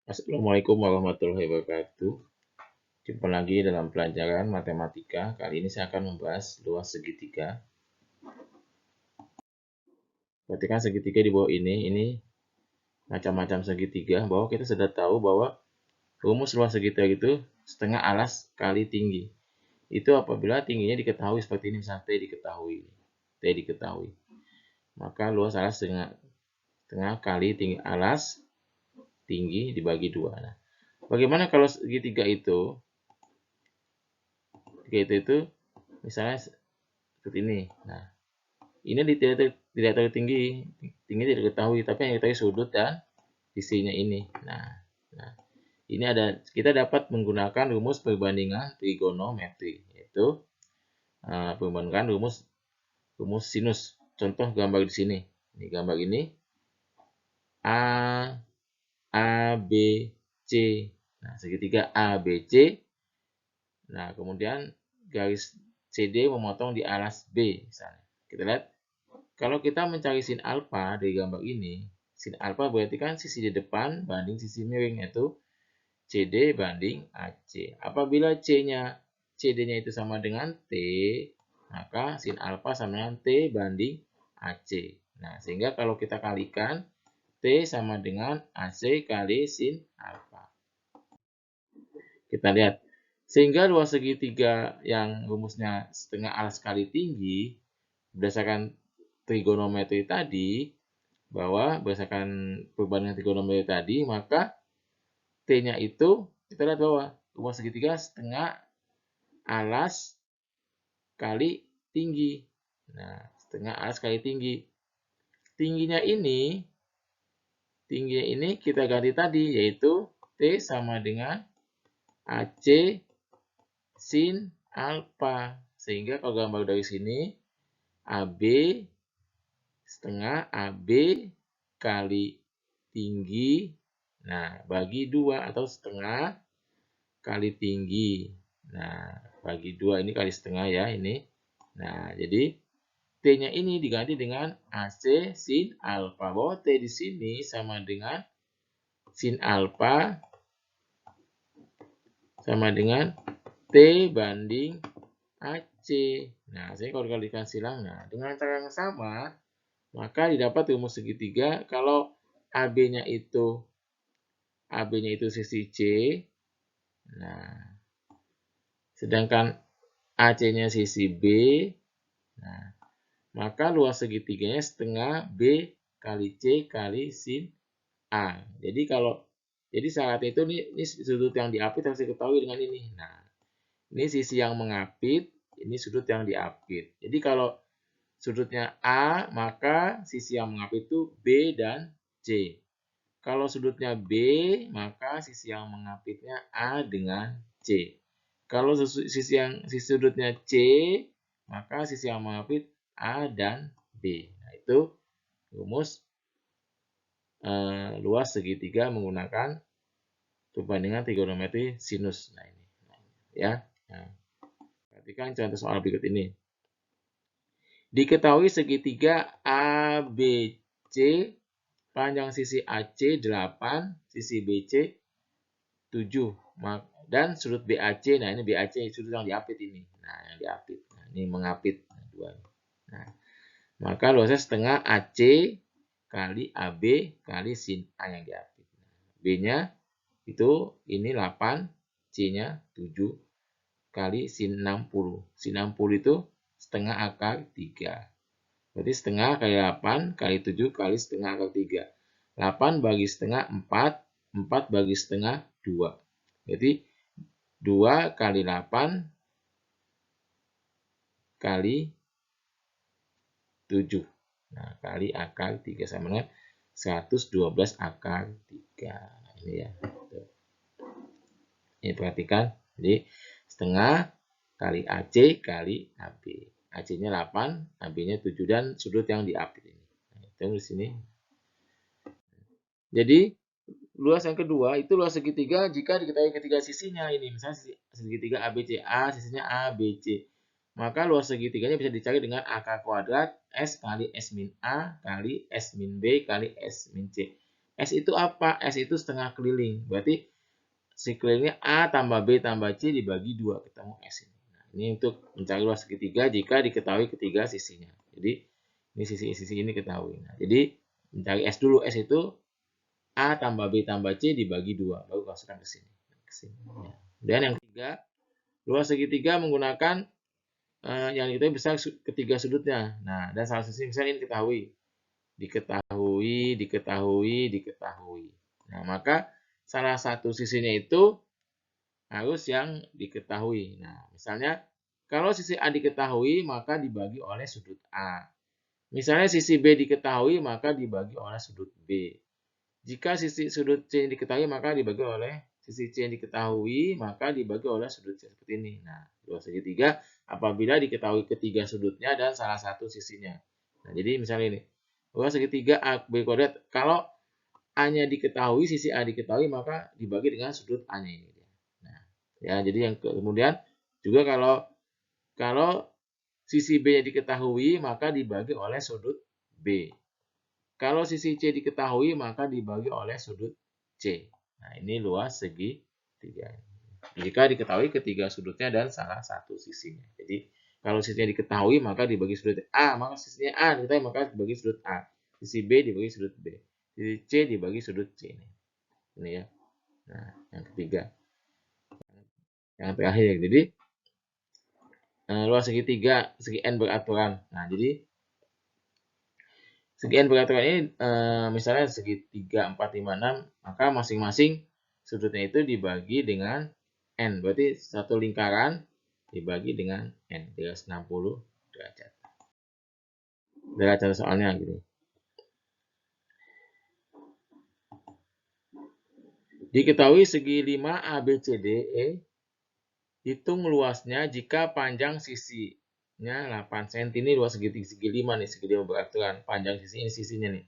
Assalamualaikum warahmatullahi wabarakatuh. Jumpa lagi dalam pelajaran matematika. Kali ini saya akan membahas luas segitiga. Perhatikan segitiga di bawah ini macam-macam segitiga. Bahwa kita sudah tahu bahwa rumus luas segitiga itu setengah alas kali tinggi. Itu apabila tingginya diketahui seperti ini, misalnya T diketahui. Maka luas alas setengah kali tinggi alas tinggi dibagi 2. Nah, bagaimana kalau segitiga itu misalnya seperti ini. Nah, ini tidak terlalu tinggi tidak diketahui, tapi yang diketahui sudut dan sisinya ini. Nah, ini kita dapat menggunakan rumus perbandingan trigonometri, yaitu perbandingan rumus sinus. Contoh gambar di sini. Ini gambar ini A B C. Nah, segitiga A B C. Nah, kemudian garis CD memotong di alas B misalnya. Kita lihat, kalau kita mencari sin alfa dari gambar ini, sin alfa berarti kan sisi di depan banding sisi miring, yaitu CD banding AC. Apabila CD-nya itu sama dengan T, maka sin alfa sama dengan T banding AC. Nah, sehingga kalau kita kalikan, T sama dengan AC kali sin alfa. Kita lihat, sehingga luas segitiga yang rumusnya setengah alas kali tinggi, berdasarkan trigonometri tadi, bahwa berdasarkan perbandingan trigonometri tadi, maka T-nya itu, kita lihat bahwa luas segitiga setengah alas kali tinggi. Nah, setengah alas kali tinggi. Tingginya ini kita ganti tadi, yaitu T sama dengan AC sin alfa. Sehingga kalau gambar dari sini, AB setengah AB kali tinggi, nah bagi 2 atau setengah kali tinggi. Nah, bagi 2 ini kali setengah ya ini. Nah, jadi T-nya ini diganti dengan AC sin alfa. Bahwa T di sini sama dengan sin alfa sama dengan T banding AC. Nah, saya kalau dikalikan silang, nah dengan cara yang sama, maka didapat rumus segitiga kalau AB-nya itu sisi C. Nah, sedangkan AC-nya sisi B. Nah, maka luas segitiganya setengah B kali C kali sin A. Jadi syaratnya itu ini sudut yang diapit harus diketahui dengan ini. Nah, ini sisi yang mengapit, ini sudut yang diapit. Jadi kalau sudutnya A, maka sisi yang mengapit itu B dan C. Kalau sudutnya B, maka sisi yang mengapitnya A dengan C. Kalau sisi sudutnya C, maka sisi yang mengapit A dan B. Nah, itu rumus luas segitiga menggunakan perbandingan trigonometri sinus. Nah, ini ya. Nah, perhatikan contoh soal berikut ini. Diketahui segitiga ABC panjang sisi AC 8, sisi BC 7. Dan sudut BAC, nah ini BAC sudut yang diapit ini. Nah, yang diapit. Nah, ini mengapit. Nah, maka luasnya setengah AC kali AB kali sin A yang diapit. B-nya itu ini 8, C-nya 7 kali sin 60. Sin 60 itu setengah akar 3. Berarti setengah kali 8 kali 7 kali setengah akar 3. 8 bagi setengah 4, 4 bagi setengah 2. Berarti 2 kali 8 kali 7. Nah, kali akar 3 sama dengan 112 akar 3. Nah, ini ya. Ini perhatikan. Jadi setengah kali AC kali AB. AC-nya 8, AB-nya 7 dan sudut yang diapit ini. Nah, itu di sini. Jadi luas yang kedua itu luas segitiga jika diketahui ketiga sisinya ini. Misalnya segitiga ABCA, sisinya ABC. Maka luas segitiganya bisa dicari dengan akar kuadrat S kali S min A kali S min B kali S min C. S itu apa? S itu setengah keliling. Berarti si kelilingnya A tambah B tambah C dibagi 2, ketemu S ini. Nah, ini untuk mencari luas segitiga jika diketahui ketiga sisinya. Jadi ini sisi ini ketahui. Nah, jadi mencari S dulu. S itu A tambah B tambah C dibagi 2, baru masukkan ke sini. Ya. Dan yang ketiga, luas segitiga menggunakan yang kita bisa ketiga sudutnya. Nah, dan salah satu misalnya ini diketahui. Nah, maka salah satu sisinya itu harus yang diketahui. Nah, misalnya kalau sisi A diketahui, maka dibagi oleh sudut A. Misalnya sisi B diketahui, maka dibagi oleh sudut B. Jika sudut C diketahui, maka dibagi oleh sisi C yang diketahui, maka dibagi oleh sudut C seperti ini. Nah, luas segitiga apabila diketahui ketiga sudutnya dan salah satu sisinya. Nah, jadi misalnya ini, luas segitiga AB kuadrat, kalau A-nya diketahui, sisi A diketahui, maka dibagi dengan sudut A-nya ini. Nah, ya, jadi yang kemudian juga kalau sisi B-nya diketahui, maka dibagi oleh sudut B. Kalau sisi C diketahui, maka dibagi oleh sudut C. Nah, ini luas segitiga. Jika diketahui ketiga sudutnya dan salah satu sisinya. Jadi, kalau sisinya diketahui, maka dibagi sudut A. Maka sisinya A diketahui, maka dibagi sudut A. Sisi B dibagi sudut B. Sisi C dibagi sudut C. Ini ya. Nah, yang ketiga. Yang terakhir. Jadi, luas segitiga, segi N beraturan. Nah, jadi segi N beraturan ini misalnya segi 3, 4, 5, 6, maka masing-masing sudutnya itu dibagi dengan N. Berarti satu lingkaran dibagi dengan N, 360 derajat. Derajat soalnya gitu. Diketahui segi 5 ABCDE, hitung luasnya jika panjang sisinya 8 cm. Ini luas segi 5 nih, segi 5 beraturan. Panjang sisi ini sisinya nih.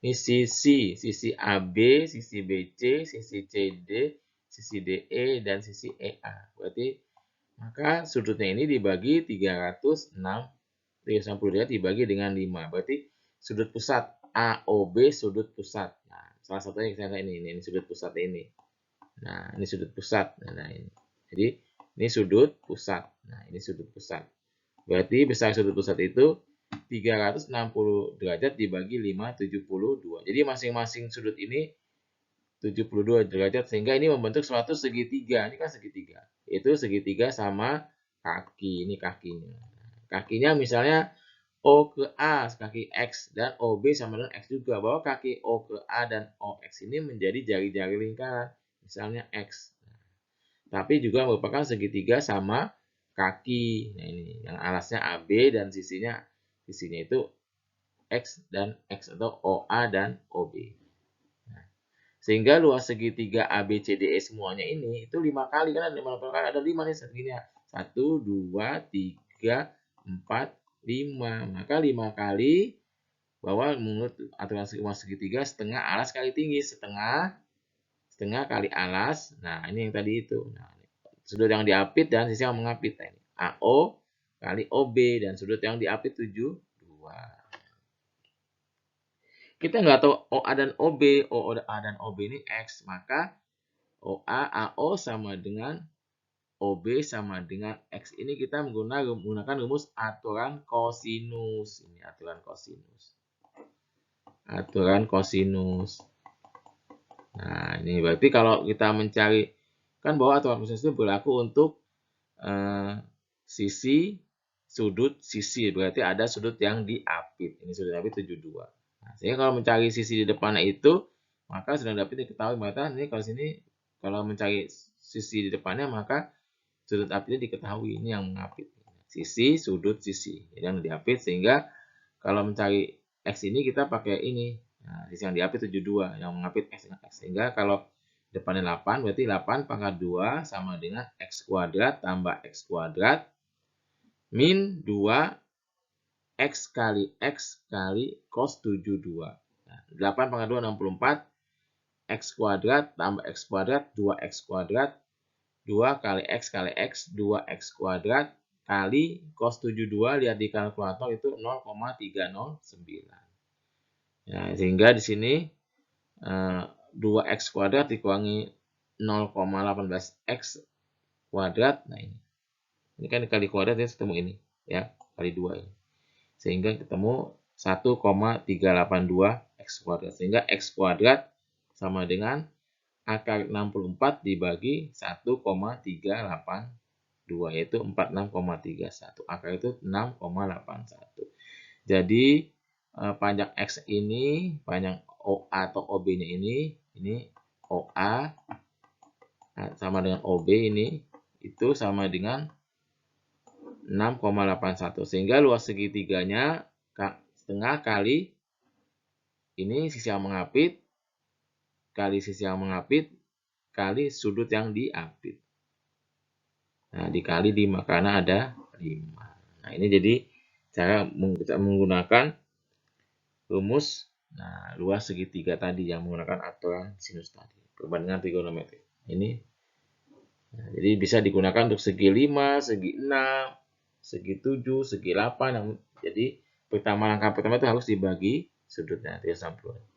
Ini sisi AB, sisi BC, sisi CD, sisi DE, dan sisi EA. Berarti maka sudutnya ini dibagi 360 derajat dibagi dengan 5. Berarti sudut pusat AOB sudut pusat. Nah, salah satunya kita ini sudut pusat ini. Nah, ini sudut pusat. Nah, ini. Jadi ini sudut pusat. Nah, ini sudut pusat. Berarti besar sudut pusat itu 360 derajat dibagi 5, 72. Jadi masing-masing sudut ini 72 derajat sehingga ini membentuk suatu segitiga. Ini kan segitiga. Itu segitiga sama kaki. Ini kakinya. Kakinya misalnya O ke A, kaki X, dan OB sama dengan X juga. Bahwa kaki O ke A dan OX ini menjadi jari-jari lingkaran. Misalnya X. Tapi juga merupakan segitiga sama kaki. Nah, ini yang alasnya AB dan sisinya itu X dan X atau OA dan OB. Nah, sehingga luas segitiga ABCDE semuanya ini itu 5 kali kan ada 5 kali, ada 5 nih segininya. 1 2 3 4 5. Maka 5 kali bahwa menurut aturan segitiga setengah alas kali tinggi, setengah kali alas. Nah, ini yang tadi itu. Nah, sudut yang diapit dan sisi yang mengapit. Nah, ini AO kali OB dan sudut yang diapit 72. Kita nggak tahu OA dan OB. OA dan OB ini X. Maka OA, AO sama dengan OB sama dengan X. Ini kita menggunakan rumus aturan kosinus. Ini aturan kosinus. Aturan kosinus. Nah, ini berarti kalau kita mencari, kan bahwa aturan kosinus itu berlaku untuk sisi, sudut, sisi. Berarti ada sudut yang diapit. Ini sudut diapit 72. Nah, sehingga kalau mencari sisi di depannya itu, maka sudut diapit diketahui. Maka ini kalau sini, kalau mencari sisi di depannya, maka sudut apitnya diketahui. Ini yang mengapit. Sisi, sudut, sisi. Yang diapit, sehingga kalau mencari X ini kita pakai ini. Nah, sisi yang diapit 72, yang mengapit X dengan X. Sehingga kalau depannya 8, berarti 8 pangkat 2 sama dengan X kuadrat tambah X kuadrat min 2 X kali cos 72. Nah, 8 pangkat 2, 64. X kuadrat tambah X kuadrat, 2X kuadrat. 2 kali X, 2X kuadrat kali cos 72, lihat di kalkulator itu 0,309. Ya, sehingga di sini 2x kuadrat dikurangi 0,18x kuadrat. Nah, ini kan dikali kuadrat ya, ketemu ini ya, kali 2 ini. Sehingga ketemu 1,382x kuadrat. Sehingga x kuadrat sama dengan akar 64 dibagi 1,382, yaitu 46,31. Akar itu 6,81. Jadi panjang X ini, panjang OA atau OB-nya ini OA sama dengan OB ini, itu sama dengan 6,81. Sehingga luas segitiganya setengah kali ini sisi yang mengapit, kali sisi yang mengapit, kali sudut yang diapit. Nah, dikali 5 karena ada 5. Nah, ini jadi cara kita menggunakan rumus luas segitiga tadi yang menggunakan aturan sinus tadi, perbandingan trigonometri. Ini jadi bisa digunakan untuk segi 5, segi 6, segi 7, segi 8. Jadi langkah pertama itu harus dibagi sudutnya 360.